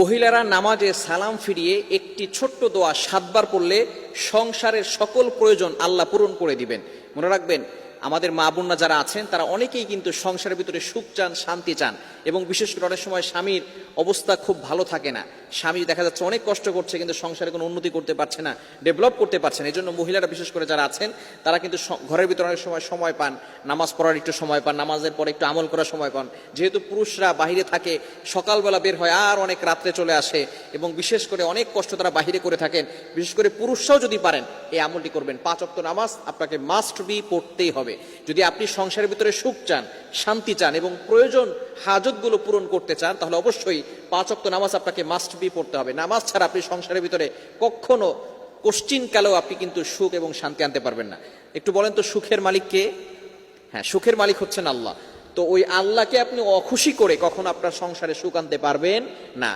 মহিলারা নামাজে সালাম ফিরিয়ে একটি ছোট্ট দোয়া 7 বার পড়লে সংসারের সকল প্রয়োজন আল্লাহ পূরণ করে দিবেন। মনে রাখবেন, আমাদের মা বোনরা যারা আছেন তারা অনেকেই কিন্তু সংসারের ভিতরে সুখ চান, শান্তি চান, এবং বিশেষ করে অনেক সময় স্বামীর অবস্থা খুব ভালো থাকে না। স্বামী দেখা যাচ্ছে অনেক কষ্ট করছে, কিন্তু সংসারে কোনো উন্নতি করতে পারছে না, ডেভেলপ করতে পারছে না। এই জন্য মহিলারা বিশেষ করে যারা আছেন তারা কিন্তু ঘরের ভিতরে অনেক সময় পান, নামাজ পড়ার একটু সময় পান, নামাজের পরে একটু আমল করার সময় পান। যেহেতু পুরুষরা বাহিরে থাকে, সকালবেলা বের হয় আর অনেক রাত্রে চলে আসে, এবং বিশেষ করে অনেক কষ্ট তারা বাহিরে করে থাকেন। বিশেষ করে পুরুষরাও যদি পারেন এই আমলটি করবেন। 5 ওয়াক্ত নামাজ আপনাকে মাস্ট বি পড়তেই হবে। যদি আপনি সংসারের ভিতরে সুখ চান, শান্তি চান এবং প্রয়োজন হাজতগুলো পূরণ করতে চান, তাহলে অবশ্যই 5 ওয়াক্ত নামাজ আপনাকে মাস্ট বি পড়তে হবে। নামাজ ছাড়া আপনি সংসারের ভিতরে কখনো কোশ্চিনকালেও আপনি কিন্তু সুখ এবং শান্তি আনতে পারবেন না। একটু বলেন তো, সুখের মালিক কে? হ্যাঁ, সুখের মালিক হচ্ছেন আল্লাহ। তো ওই আল্লাহকে আপনি অখুশি করে কখনো আপনার সংসারে সুখ আনতে পারবেন না।